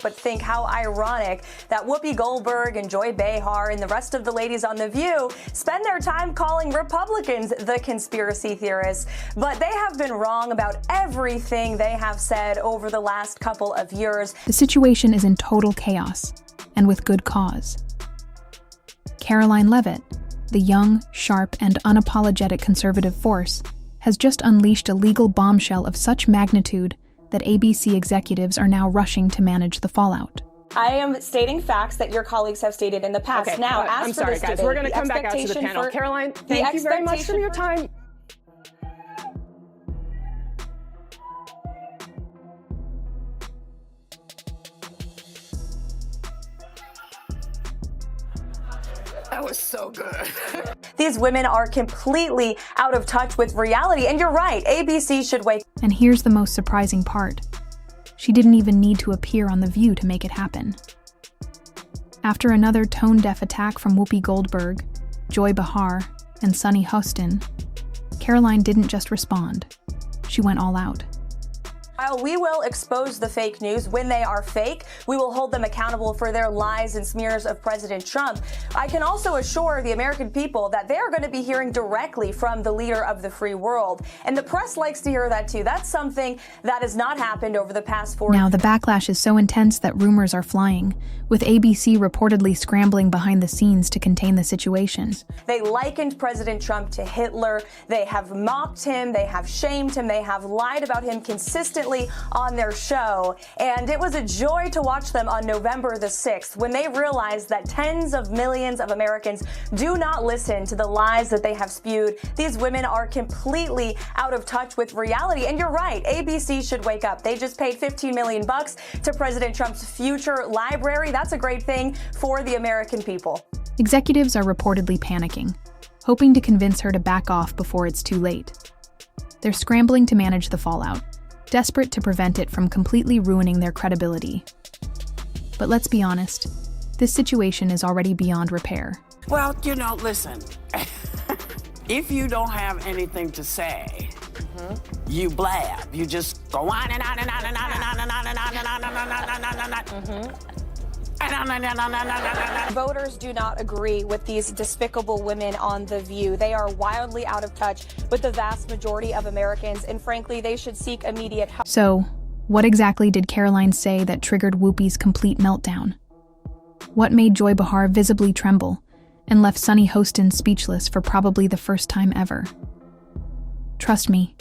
But think how ironic that Whoopi Goldberg and Joy Behar and the rest of the ladies on The View spend their time calling Republicans the conspiracy theorists. But they have been wrong about everything they have said over the last couple of years. The situation is in total chaos, and with good cause. Karoline Leavitt, the young, sharp, and unapologetic conservative force, has just unleashed a legal bombshell of such magnitude that ABC executives are now rushing to manage the fallout. I am stating facts that your colleagues have stated in the past. Okay, now, I'm sorry, guys. We're going to come back out to the panel. Karoline, thank you very much for your time. That was so good. These women are completely out of touch with reality, and you're right, ABC should wake. And here's the most surprising part. She didn't even need to appear on The View to make it happen. After another tone-deaf attack from Whoopi Goldberg, Joy Behar, and Sunny Hostin, Karoline didn't just respond. She went all out. While we will expose the fake news when they are fake, we will hold them accountable for their lies and smears of President Trump. I can also assure the American people that they are going to be hearing directly from the leader of the free world. And the press likes to hear that too. That's something that has not happened over the past 4 years. Now, the backlash is so intense that rumors are flying, with ABC reportedly scrambling behind the scenes to contain the situation. They likened President Trump to Hitler. They have mocked him. They have shamed him. They have lied about him consistently on their show. And it was a joy to watch them on November the 6th when they realized that tens of millions of Americans do not listen to the lies that they have spewed. These women are completely out of touch with reality. And you're right, ABC should wake up. They just paid $15 million to President Trump's future library. That's a great thing for the American people. Executives are reportedly panicking, hoping to convince her to back off before it's too late. They're scrambling to manage the fallout, desperate to prevent it from completely ruining their credibility. But let's be honest, this situation is already beyond repair. Well, listen, if you don't have anything to say, you blab. You just go on and on and on and on and on and on and on and on and on and on and on. Voters do not agree with these despicable women on The View. They are wildly out of touch with the vast majority of Americans, and frankly, they should seek immediate help. So, what exactly did Karoline say that triggered Whoopi's complete meltdown? What made Joy Behar visibly tremble and left Sunny Hostin speechless for probably the first time ever? Trust me,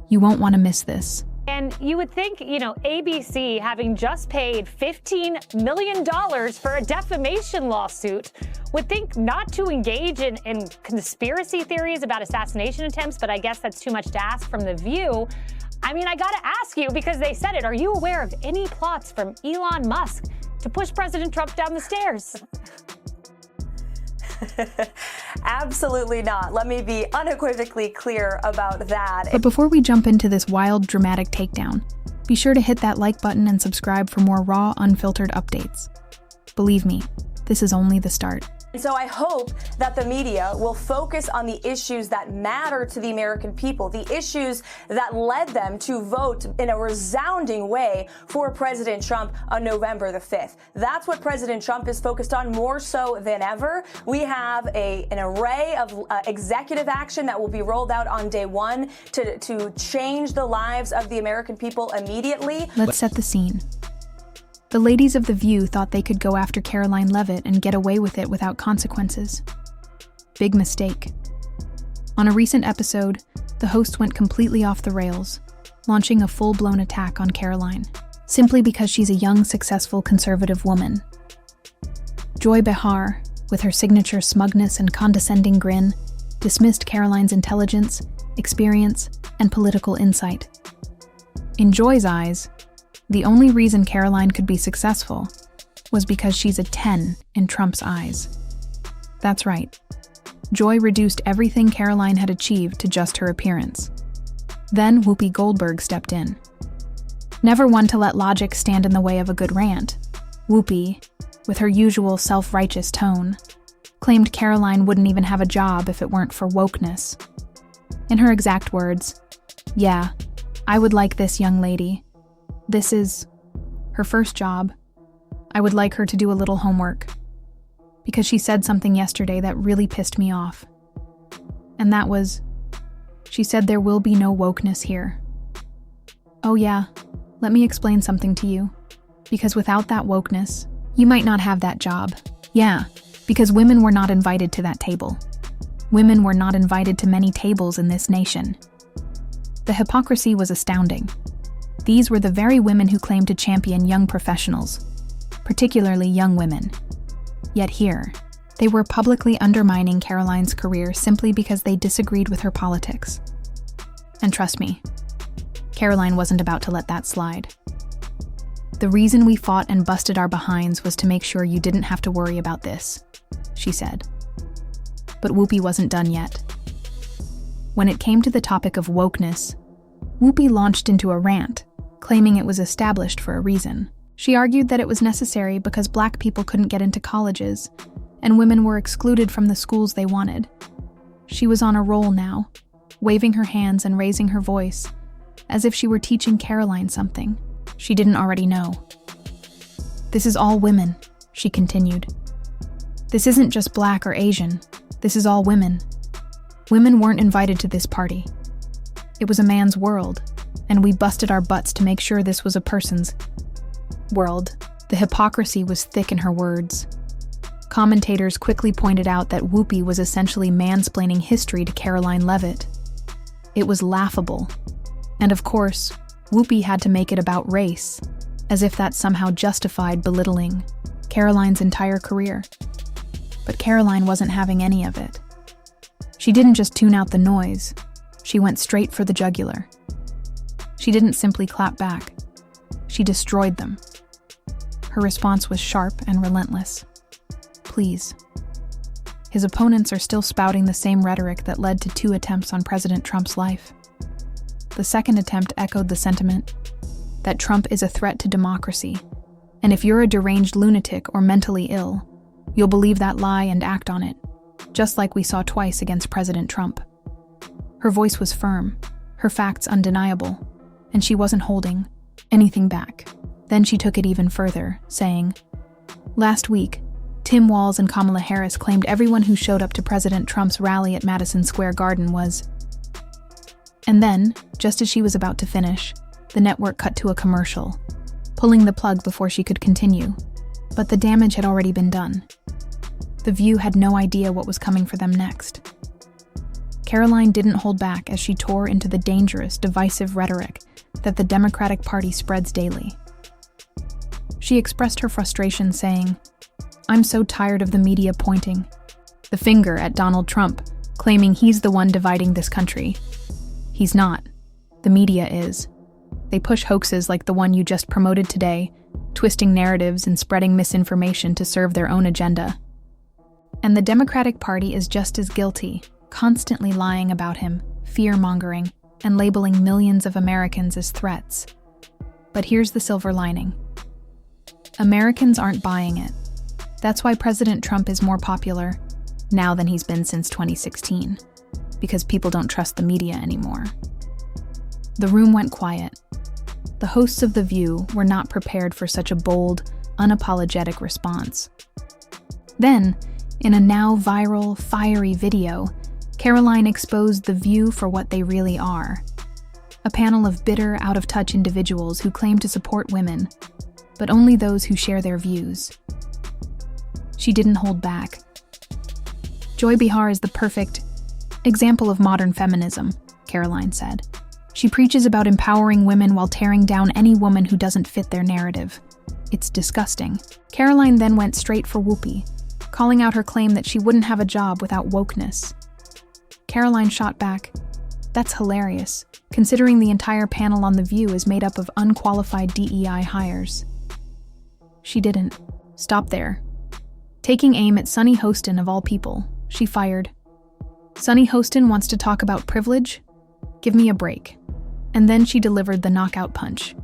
you won't want to miss this. And you would think, ABC, having just paid $15 million for a defamation lawsuit, would think not to engage in conspiracy theories about assassination attempts, but I guess that's too much to ask from The View. I mean, I gotta ask you, because they said it, are you aware of any plots from Elon Musk to push President Trump down the stairs? Absolutely not. Let me be unequivocally clear about that. But before we jump into this wild, dramatic takedown, be sure to hit that like button and subscribe for more raw, unfiltered updates. Believe me, this is only the start. And so I hope that the media will focus on the issues that matter to the American people, the issues that led them to vote in a resounding way for President Trump on November the 5th. That's what President Trump is focused on more so than ever. We have an array of executive action that will be rolled out on day one to change the lives of the American people immediately. Let's set the scene. The ladies of The View thought they could go after Karoline Leavitt and get away with it without consequences. Big mistake. On a recent episode, the host went completely off the rails, launching a full-blown attack on Karoline, simply because she's a young, successful conservative woman. Joy Behar, with her signature smugness and condescending grin, dismissed Karoline's intelligence, experience, and political insight. In Joy's eyes, the only reason Karoline could be successful was because she's a 10 in Trump's eyes. That's right. Joy reduced everything Karoline had achieved to just her appearance. Then Whoopi Goldberg stepped in. Never one to let logic stand in the way of a good rant, Whoopi, with her usual self-righteous tone, claimed Karoline wouldn't even have a job if it weren't for wokeness. In her exact words, "Yeah, I would like this young lady. This is her first job, I would like her to do a little homework, because she said something yesterday that really pissed me off. And that was, she said there will be no wokeness here. Oh yeah, let me explain something to you. Because without that wokeness, you might not have that job. Yeah, because women were not invited to that table. Women were not invited to many tables in this nation. The hypocrisy was astounding. These were the very women who claimed to champion young professionals, particularly young women. Yet here, they were publicly undermining Karoline's career simply because they disagreed with her politics. And trust me, Karoline wasn't about to let that slide. The reason we fought and busted our behinds was to make sure you didn't have to worry about this, she said. But Whoopi wasn't done yet. When it came to the topic of wokeness, Whoopi launched into a rant, claiming it was established for a reason. She argued that it was necessary because Black people couldn't get into colleges, and women were excluded from the schools they wanted. She was on a roll now, waving her hands and raising her voice, as if she were teaching Karoline something she didn't already know. This is all women, she continued. This isn't just Black or Asian, this is all women. Women weren't invited to this party. It was a man's world, and we busted our butts to make sure this was a person's world. The hypocrisy was thick in her words. Commentators quickly pointed out that Whoopi was essentially mansplaining history to Karoline Leavitt. It was laughable. And of course, Whoopi had to make it about race, as if that somehow justified belittling Karoline's entire career. But Karoline wasn't having any of it. She didn't just tune out the noise, she went straight for the jugular. She didn't simply clap back, she destroyed them. Her response was sharp and relentless. Please. His opponents are still spouting the same rhetoric that led to 2 attempts on President Trump's life. The second attempt echoed the sentiment that Trump is a threat to democracy, and if you're a deranged lunatic or mentally ill, you'll believe that lie and act on it, just like we saw twice against President Trump. Her voice was firm, her facts undeniable, and she wasn't holding anything back. Then she took it even further, saying, last week, Tim Walz and Kamala Harris claimed everyone who showed up to President Trump's rally at Madison Square Garden was... And then, just as she was about to finish, the network cut to a commercial, pulling the plug before she could continue. But the damage had already been done. The View had no idea what was coming for them next. Karoline didn't hold back as she tore into the dangerous, divisive rhetoric that the Democratic Party spreads daily. She expressed her frustration, saying, I'm so tired of the media pointing the finger at Donald Trump, claiming he's the one dividing this country. He's not. The media is. They push hoaxes like the one you just promoted today, twisting narratives and spreading misinformation to serve their own agenda. And the Democratic Party is just as guilty, constantly lying about him, fear-mongering, and labeling millions of Americans as threats. But here's the silver lining. Americans aren't buying it. That's why President Trump is more popular now than he's been since 2016, because people don't trust the media anymore. The room went quiet. The hosts of The View were not prepared for such a bold, unapologetic response. Then, in a now viral, fiery video, Karoline exposed The View for what they really are. A panel of bitter, out-of-touch individuals who claim to support women, but only those who share their views. She didn't hold back. Joy Behar is the perfect example of modern feminism, Karoline said. She preaches about empowering women while tearing down any woman who doesn't fit their narrative. It's disgusting. Karoline then went straight for Whoopi, calling out her claim that she wouldn't have a job without wokeness. Karoline shot back, that's hilarious, considering the entire panel on The View is made up of unqualified DEI hires. She didn't stop there. Taking aim at Sunny Hostin of all people, she fired, Sunny Hostin wants to talk about privilege? Give me a break. And then she delivered the knockout punch.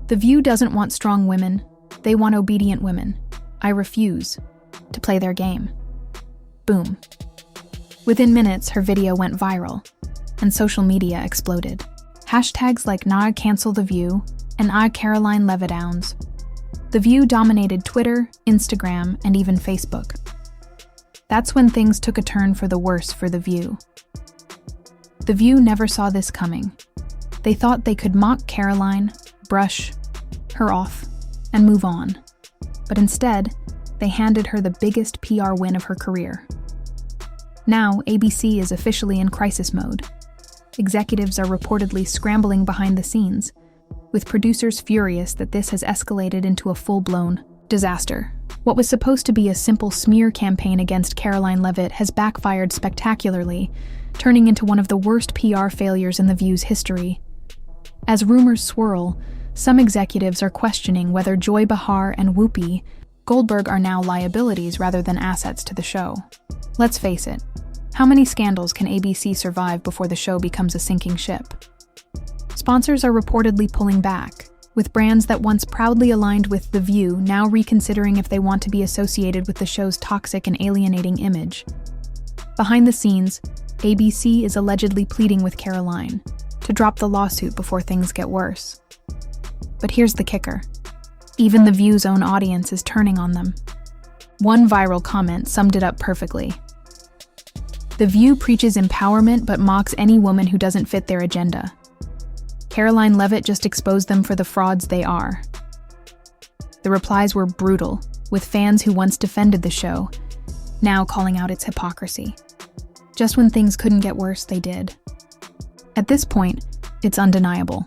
The View doesn't want strong women, they want obedient women. I refuse to play their game. Boom. Within minutes, her video went viral, and social media exploded. Hashtags like #CancelTheView and #Karoline Leavitt The View dominated Twitter, Instagram, and even Facebook. That's when things took a turn for the worse for The View. The View never saw this coming. They thought they could mock Karoline, brush her off, and move on. But instead, they handed her the biggest PR win of her career. Now, ABC is officially in crisis mode. Executives are reportedly scrambling behind the scenes, with producers furious that this has escalated into a full-blown disaster. What was supposed to be a simple smear campaign against Karoline Leavitt has backfired spectacularly, turning into one of the worst PR failures in The View's history. As rumors swirl, some executives are questioning whether Joy Behar and Whoopi Goldberg are now liabilities rather than assets to the show. Let's face it, how many scandals can ABC survive before the show becomes a sinking ship? Sponsors are reportedly pulling back, with brands that once proudly aligned with The View now reconsidering if they want to be associated with the show's toxic and alienating image. Behind the scenes, ABC is allegedly pleading with Karoline to drop the lawsuit before things get worse. But here's the kicker. Even The View's own audience is turning on them. One viral comment summed it up perfectly. The View preaches empowerment but mocks any woman who doesn't fit their agenda. Karoline Leavitt just exposed them for the frauds they are. The replies were brutal, with fans who once defended the show now calling out its hypocrisy. Just when things couldn't get worse, they did. At this point, it's undeniable.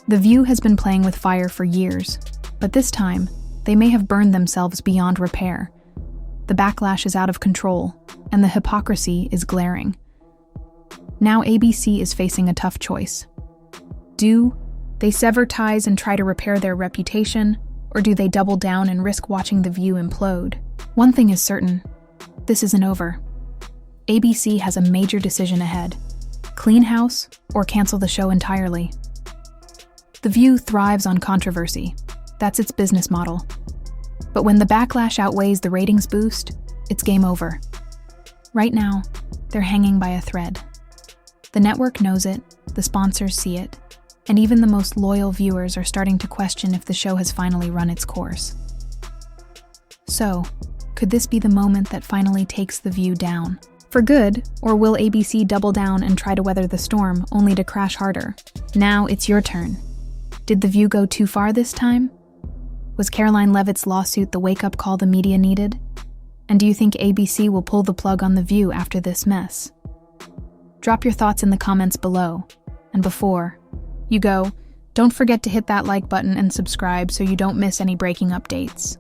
The View has been playing with fire for years, but this time, they may have burned themselves beyond repair. The backlash is out of control, and the hypocrisy is glaring. Now ABC is facing a tough choice. Do they sever ties and try to repair their reputation, or do they double down and risk watching The View implode? One thing is certain, this isn't over. ABC has a major decision ahead: clean house or cancel the show entirely. The View thrives on controversy. That's its business model. But when the backlash outweighs the ratings boost, it's game over. Right now, they're hanging by a thread. The network knows it, the sponsors see it, and even the most loyal viewers are starting to question if the show has finally run its course. So, could this be the moment that finally takes The View down? For good, or will ABC double down and try to weather the storm, only to crash harder? Now it's your turn. Did The View go too far this time? Was Karoline Leavitt's lawsuit the wake-up call the media needed? And do you think ABC will pull the plug on The View after this mess? Drop your thoughts in the comments below. And before you go, don't forget to hit that like button and subscribe so you don't miss any breaking updates.